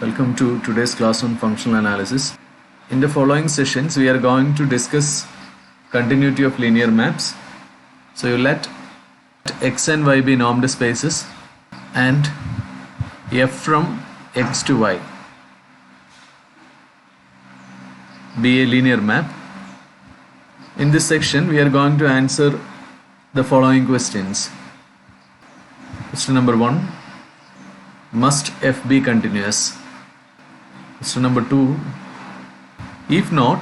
Welcome to today's class on functional analysis. In the following sessions, we are going to discuss continuity of linear maps. So you let x and y be normed spaces and f from x to y be a linear map. In this section, we are going to answer the following questions. Question number 1. Must f be continuous? Question number 2. If not,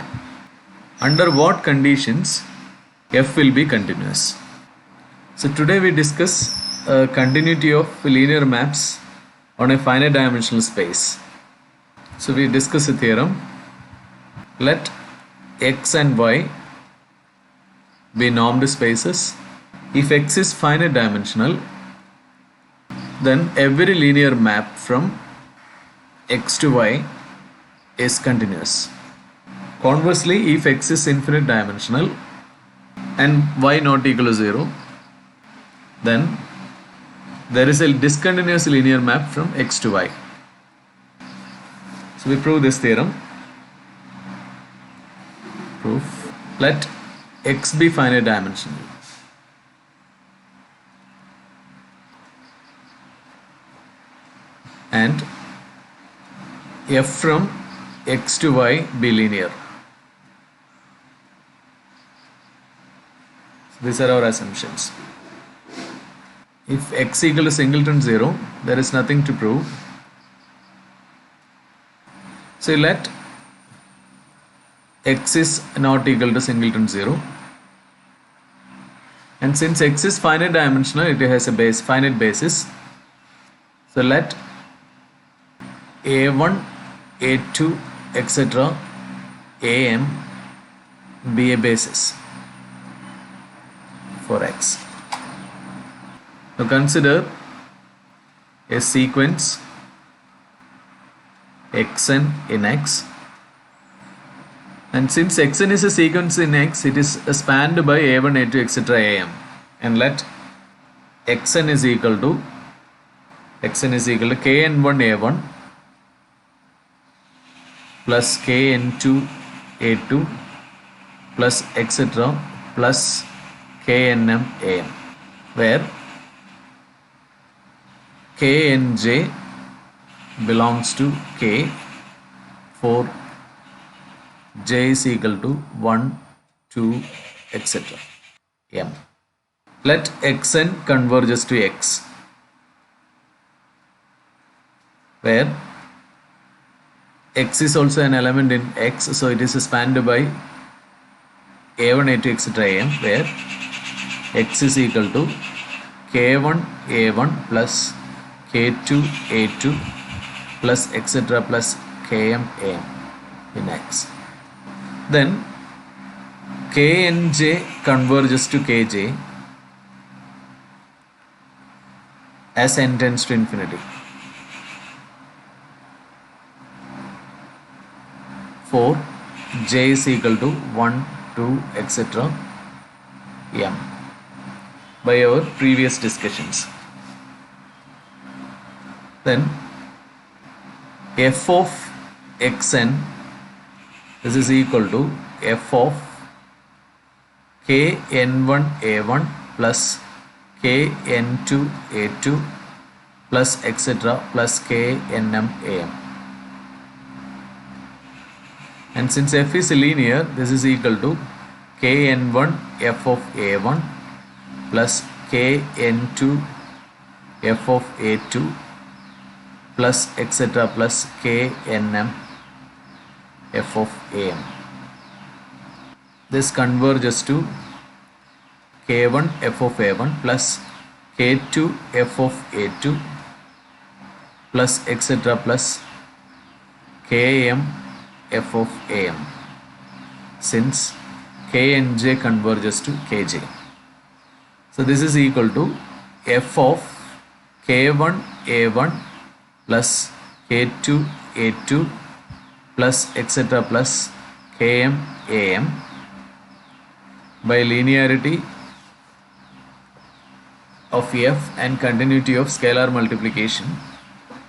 under what conditions f will be continuous? So today we discuss continuity of linear maps on a finite dimensional space. So we discuss a theorem. Let x and y be normed spaces. If x is finite dimensional, then every linear map from x to y is continuous. Conversely, if x is infinite dimensional and y not equal to 0, then there is a discontinuous linear map from x to y. So we prove this theorem. Proof. Let x be finite dimensional. And f from x to y be linear. So these are our assumptions. If x equal to singleton 0, there is nothing to prove. So let x is not equal to singleton 0. And since x is finite dimensional, it has a finite basis. So let a1, a2, etc. am be a basis for x. Now consider a sequence xn in x, and since xn is a sequence in x, it is spanned by a1, a2, etc. am, and let xn is equal to kn1 a1 plus kn2 a2 plus etc. plus knm am, where knj belongs to k for j is equal to 1, 2, etc. m. Let xn converges to x, where x is also an element in x, so it is spanned by a1, a2, etc. am, where x is equal to k1 a1 plus k2 a2 plus etc. plus km am in x. Then knj converges to kj as n tends to infinity. For j is equal to 1, 2, etc. m by our previous discussions. Then f of xn, this is equal to f of kn1 a1 plus kn2 a2 plus etc. plus knm am. And since f is linear, this is equal to kn1 f of a1 plus kn2 f of a2 plus etc. plus knm f of am. This converges to k1 f of a1 plus k2 f of a2 plus etc. plus km f of am, since knj converges to kj. So this is equal to f of k1 a1 plus k2 a2 plus etc. plus km am by linearity of f and continuity of scalar multiplication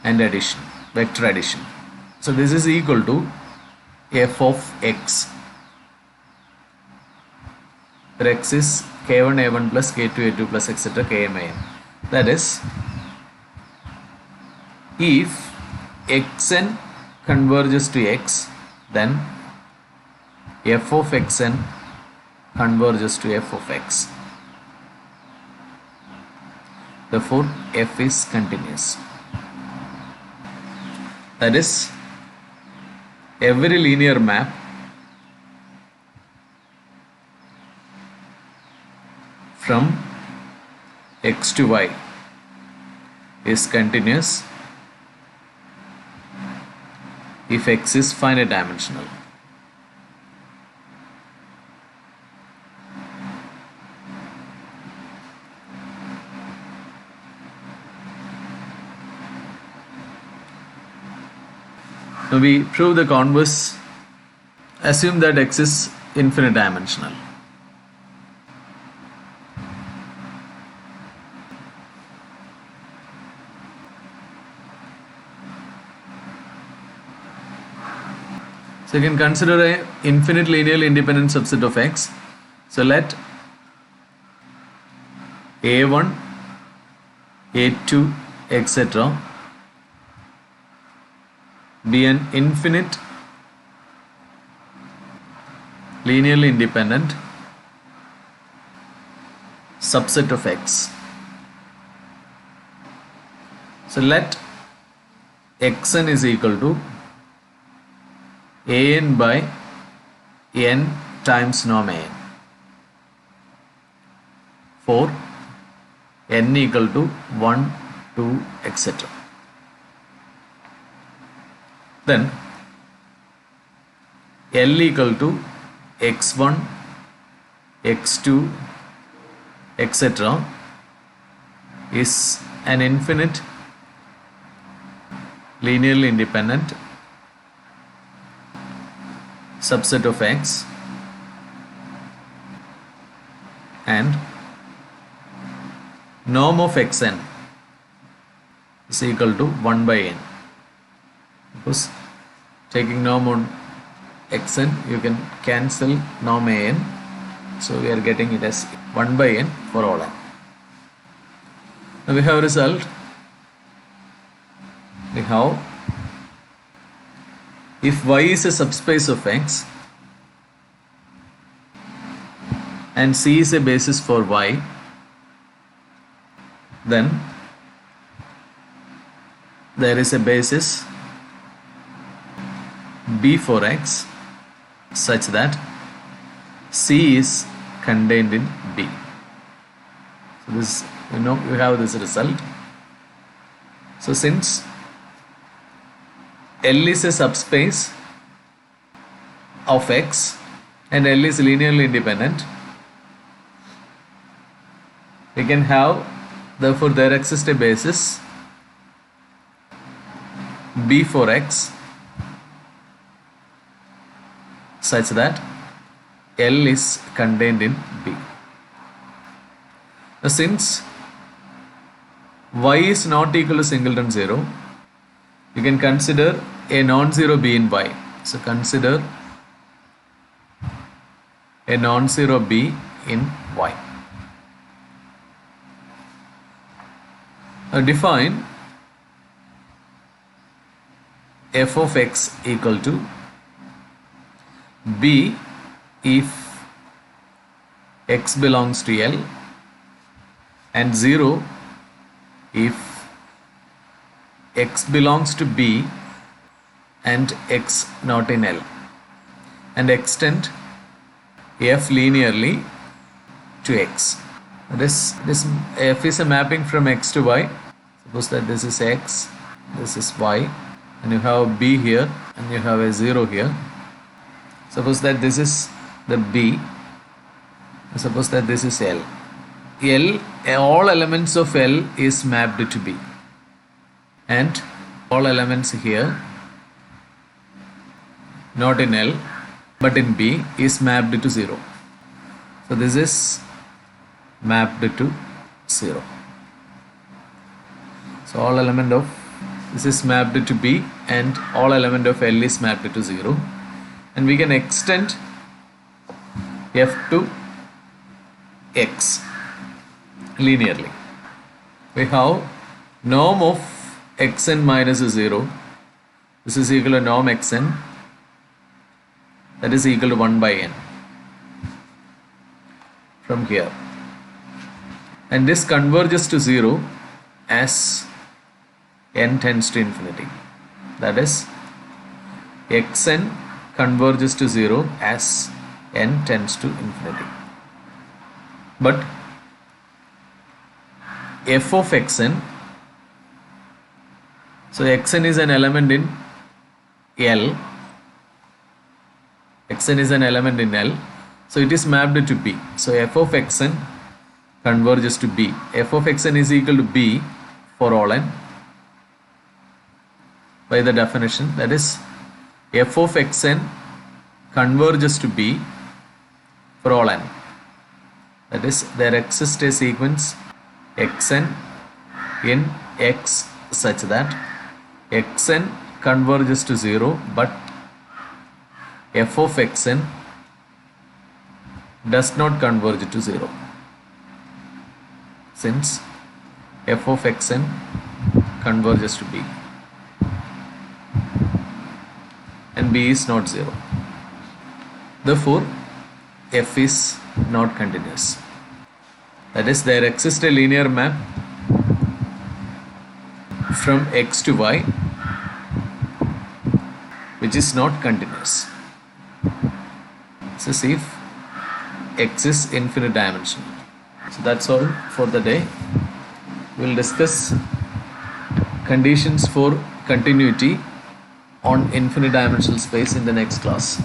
and addition, vector addition. So this is equal to f of x, where x is k1 a1 plus k2 a2 plus etc. km an. That is, if xn converges to x, then f of xn converges to f of x. Therefore, f is continuous. That is, every linear map from x to y is continuous if x is finite dimensional. Now we prove the converse. Assume that x is infinite dimensional. So you can consider a infinite linearly independent subset of x. So let a1, a2, etc. be an infinite linearly independent subset of x. So let xn is equal to an by n times norm an for n equal to 1, 2, etc. Then L equal to x1, x2, etc. is an infinite linearly independent subset of x, and norm of xn is equal to 1 by n. Because taking norm on xn, you can cancel norm an, so we are getting it as 1 by n for all n. Now we have a result. We have, if y is a subspace of x and C is a basis for y, then there is a basis B for x such that C is contained in B. So this, you have this result. So since L is a subspace of x and L is linearly independent, we can have, therefore there exists a basis B for x such that L is contained in B. Now since y is not equal to singleton 0, you can consider a non-zero B in y. So consider a non-zero B in y. Now define f of x equal to B if x belongs to L and 0 if x belongs to B and x not in L, and extend f linearly to x. This f is a mapping from x to y. Suppose that this is x, this is y, and you have B here and you have a 0 here. Suppose that this is the B, suppose that this is L. L, all elements of L is mapped to B, and all elements here not in L but in B is mapped to 0. So this is mapped to 0. So all element of This is mapped to B and all element of L is mapped to 0. And we can extend F to X linearly. We have norm of xn minus 0. This is equal to norm xn, that is equal to 1 by n from here. And this converges to 0 as n tends to infinity. That is, xn converges to 0 as n tends to infinity. But f of xn, so xn is an element in L, xn is an element in L, so it is mapped to B. So f of xn converges to B. F of xn is equal to B for all n by the definition, that is, f of xn converges to B for all n. That is, there exists a sequence xn in X such that xn converges to 0, but f of xn does not converge to 0, since f of xn converges to B and B is not 0. Therefore, f is not continuous. That is, there exists a linear map from X to Y which is not continuous. This is if X is infinite dimensional. So that's all for the day. We will discuss conditions for continuity on infinite dimensional space in the next class.